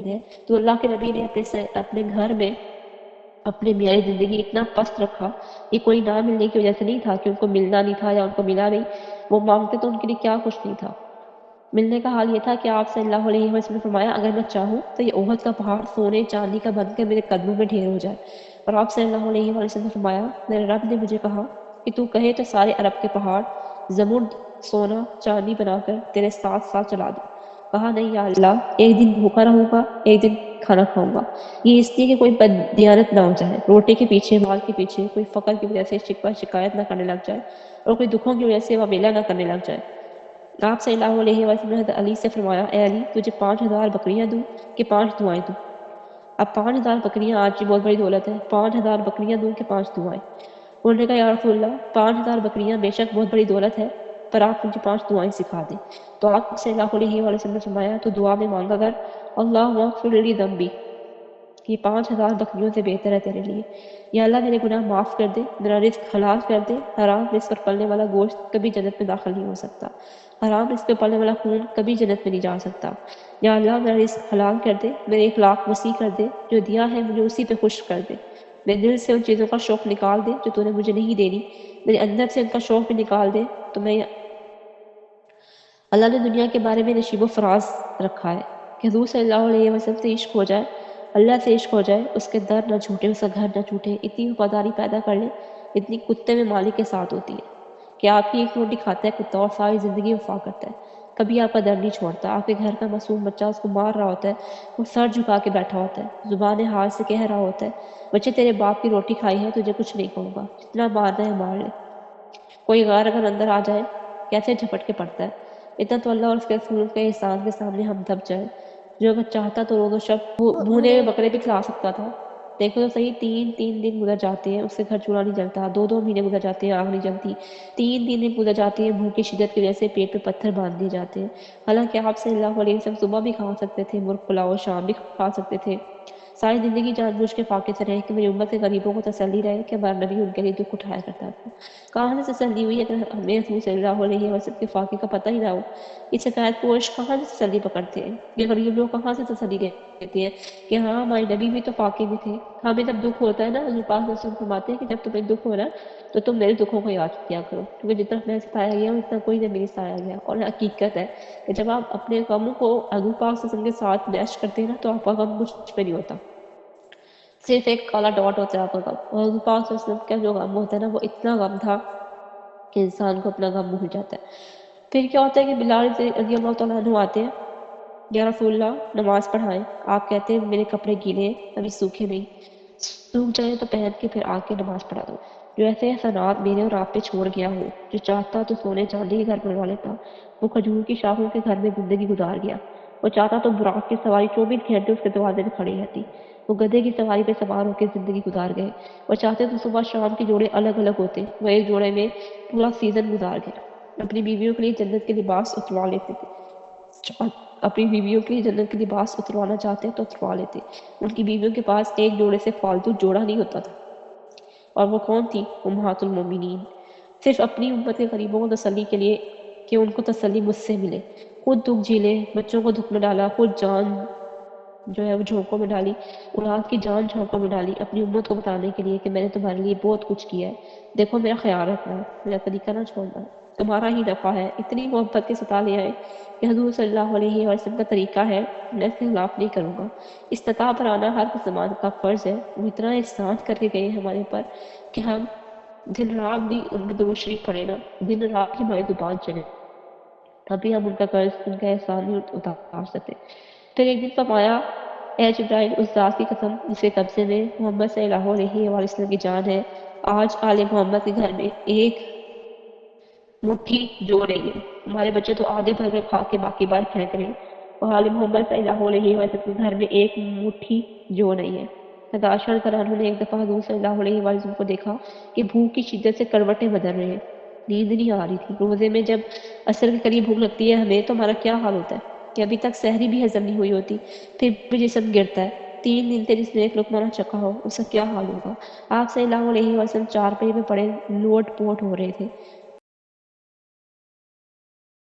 ہے۔ تو اللہ کے نبی نے اپنے گھر میں اپنے معیار زندگی اتنا پست رکھا، یہ کوئی نہ ملنے کی وجہ سے نہیں تھا کہ ان کو ملنا نہیں تھا یا ان کو ملا نہیں، وہ مانگتے تو ان کے لیے کیا کچھ نہیں تھا۔ ملنے کا حال یہ تھا کہ آپ صلی اللہ علیہ وسلم نے فرمایا اگر میں چاہوں تو یہ احد کا پہاڑ سونے چاندی کا بن کر میرے قدموں میں ڈھیر ہو جائے، اور آپ صلی اللہ علیہ وسلم نے فرمایا میرے رب نے مجھے کہا کہ تو کہے تو سارے عرب کے پہاڑ زمرد سونا چاندی بنا کر تیرے ساتھ ساتھ چلا دوں۔ کہا نہیں یا اللہ، ایک دن بھوکا رہوں گا، ایک دن کھانا کھاؤں گا، یہ اس لیے کہ کوئی بددیانت نہ ہو جائے، روٹی کے پیچھے مال کے پیچھے کوئی فقر کی وجہ سے شکوہ شکایت نہ کرنے لگ جائے، اور کوئی دکھوں کی وجہ سے وبیلہ نہ کرنے لگ جائے۔ آپ صلی اللہ علیہ وسلم نے حضرت علی سے فرمایا اے علی، تجھے 5000 بکریاں دوں کہ 5 دعائیں دوں؟ اب 5000 بکریاں آج کی بہت بڑی دولت ہے، 5000 بکریاں دوں کہ 5 دعائیں؟ انہوں نے کہا یا رسول اللہ 5000 بکریاں بے شک بہت بڑی دولت ہے، پر آپ مجھے 5 دعائیں سکھا دیں۔ تو آپ صلی اللہ علیہ وسلم نے فرمایا تو دعا میں مانگا کر اللہم اغفر لی ذنبی، یہ 5000 بکریوں سے بہتر ہے تیرے لیے۔ یا اللہ میرے گناہ معاف کر دے، میرا رزق حلال کر دے، حرام رزق پر پلنے والا گوشت کبھی جنت میں داخل نہیں ہو سکتا، حرام رزق پہ پلنے والا خون کبھی جنت میں نہیں جا سکتا۔ یا اللہ میرا رزق حلال کر دے، میرے اخلاق وسیع کر دے، جو دیا ہے مجھے اسی پہ خوش کر دے، میرے دل سے ان چیزوں کا شوق نکال دے جو تو نے مجھے نہیں دینی، میرے اندر سے ان کا شوق بھی نکال دے۔ تو میں اللہ نے دنیا کے بارے میں نشیب و فراز رکھا ہے کہ حضور صلی اللہ علیہ وسلم سے عشق ہو جائے، اللہ سے عشق ہو جائے، اس کے در نہ چھوٹے، اس کا گھر نہ چھوٹے، اتنی وفاداری پیدا کر لے اتنی کتے میں مالک کے ساتھ ہوتی ہے کہ آپ کی ایک روٹی کھاتا ہے کتا اور ساری زندگی وفا کرتا ہے، کبھی آپ کا در نہیں چھوڑتا، آپ کے گھر کا معصوم بچہ اس کو مار رہا ہوتا ہے، وہ سر جھکا کے بیٹھا ہوتا ہے، زبان حال سے کہہ رہا ہوتا ہے بچے تیرے باپ کی روٹی کھائی ہے، تجھے کچھ نہیں کہوں گا، جتنا مارنا ہے مار لے۔ کوئی غیر اگر اندر آ جائے کیسے جھپٹ کے پڑتا ہے، اتنا تو اللہ اور اس کے رسول کے احسان کے سامنے ہم دب جائیں۔ جو اگر چاہتا تو روز و شب بھونے ہوئے بکرے بھی کھلا سکتا تھا۔ دیکھو تو صحیح 3 دن گزر جاتے ہیں، اس سے گھر چولہا نہیں جلتا، 2 مہینے گزر جاتے ہیں، آگ نہیں جلتی، 3 دن گزر جاتے ہیں، بھوک کی شدت کی وجہ سے پیٹ پہ پتھر باندھ دیے جاتے ہیں۔ حالانکہ آپ صلی اللہ علیہ وسلم صبح بھی کھا سکتے تھے، مرغ پلاؤ، شام بھی کھا سکتے تھے، ساری زندگی جان بوجھ کے فاقے سے رہے کہ میری امت کے غریبوں کو تسلی رہے کہ ہمارا نبی ان کے لیے دکھ اٹھایا کرتا تھا۔ کہاں سے تسلی ہوئی اگر ہمیں حضور صلی اللہ علیہ وسلم کے فاقے کا پتہ ہی نہ ہو؟ یہ شکایت پوش کہاں سے تسلی پکڑتے ہیں؟ یہ غریب لوگ کہاں سے تسلی دیتے ہیں کہ ہاں ہمارے نبی بھی تو فاقے میں تھے؟ ہمیں جب دکھ ہوتا ہے نا، حضور پاک صلی اللہ علیہ وسلم فرماتے ہیں کہ جب تمہیں دکھ ہو رہا ہے تو تم میرے دکھوں کو یاد کیا کرو، کیونکہ جتنا میں ستایا گیا ہوں اتنا کوئی نہیں ستایا گیا۔ اور حقیقت ہے کہ جب آپ اپنے غموں کو حضور پاک صلی اللہ علیہ وسلم کے ساتھ میش کرتے ہیں نا تو آپ کا غم کچھ پہ نہیں ہوتا، صرف ایک کالا ڈاٹ ہوتا ہے آپ کا غم۔ اور حضور پاک صلی اللہ علیہ وسلم کا جو غم ہوتا ہے نا وہ اتنا غم تھا کہ انسان کو اپنا غم بھول جاتا ہے۔ پھر کیا ہوتا ہے کہ بلال رضی اللہ تعالیٰ عنہ آتے ہیں، یا رسول اللہ نماز پڑھائیں۔ آپ کہتے ہیں میرے کپڑے گیلے ہیں، ابھی سوکھے نہیں، سوکھ جائیں تو پہن کے پھر آ کے نماز پڑھا دو۔ جو ایسے احسانات میرے اور آپ پہ چھوڑ گیا ہو، جو چاہتا تو سونے چاندی کے گھر بنوا لیتا، وہ کھجور کی شاخوں کے گھر میں زندگی گزار گیا۔ وہ چاہتا تو براق کی سواری 24 گھنٹے اس کے دروازے پہ کھڑی رہتی، وہ گدھے کی سواری پہ سوار ہو کے زندگی گزار گئے۔ وہ چاہتے تو صبح شام کے جوڑے الگ الگ ہوتے، وہ ایک جوڑے میں پورا سیزن گزار گئے۔ اپنی بیویوں کے لیے جنت کے لباس اتروا لیتے تھے، اپنی بیویوں کے لیے جنت کے لباس اتروانا چاہتے تو اتروا لیتے۔ ان کی بیویوں کے پاس ایک جوڑے سے فالتو جوڑا نہیں ہوتا تھا، اور وہ کون تھی؟ امہات المومنین۔ صرف اپنی امت کے غریبوں کو تسلی کے لیے کہ ان کو تسلی مجھ سے ملے، خود دکھ جھیلے، بچوں کو دکھ میں ڈالا، خود جان جو ہے وہ جھونکوں میں ڈالی، اولاد کی جان جھونکوں میں ڈالی، اپنی امت کو بتانے کے لیے کہ میں نے تمہارے لیے بہت کچھ کیا ہے، دیکھو میرا خیال رکھنا، میرا طریقہ نہ چھوڑنا، تمہارا ہی نفع ہے۔ اتنی محبت کے ستا لے آئے کہ حضور صلی اللہ علیہ وسلم کا طریقہ ہے، میں اس کے خلاف نہیں کروں گا۔ استطاع پر آنا ہر مسلمان کا فرض ہے۔ وہ اتنا احسان کر کے گئے ہمارے پر کہ ہم دن رات بھی ان کے درود شریف پڑھے نا، دن رات ہی ہماری زبان چلے، تبھی ہم ان کا قرض، ان کا احسان نہیں اتار سکتے۔ پھر ایک دن فرمایا اے جبرائیل، اس ذات کی قسم جس کے قبضے میں محمد صلی اللہ علیہ وسلم کی جان ہے، آج آل محمد کے گھر میں ایک مٹھی جو نہیں ہے، ہمارے بچے تو آدھے بھر میں کھا کے باقی بار پھینک رہے ہیں، اور آل محمد صلی اللہ علیہ وسلم کے گھر میں ایک مٹھی جو نہیں ہے۔ تداشر کرانہ نے ایک دفعہ حضور صلی اللہ علیہ وسلم کو دیکھا کہ بھوک کی شدت سے کروٹیں بدل رہے ہیں، نیند نہیں آ رہی تھی۔ روزے میں جب عصر کے قریب بھوک لگتی ہے ہمیں تو ہمارا کیا حال ہوتا ہے کہ ابھی تک سحری بھی ہضم نہیں ہوئی ہوتی، پھر بھی جسم گرتا ہے۔ 3 دن تک جس نے ایک لقمہ نہ چکھا ہو اس کا کیا حال ہوگا؟ آپ صلی اللہ علیہ وسلم 4 پہی میں پڑے لوٹ پوٹ ہو رہے تھے،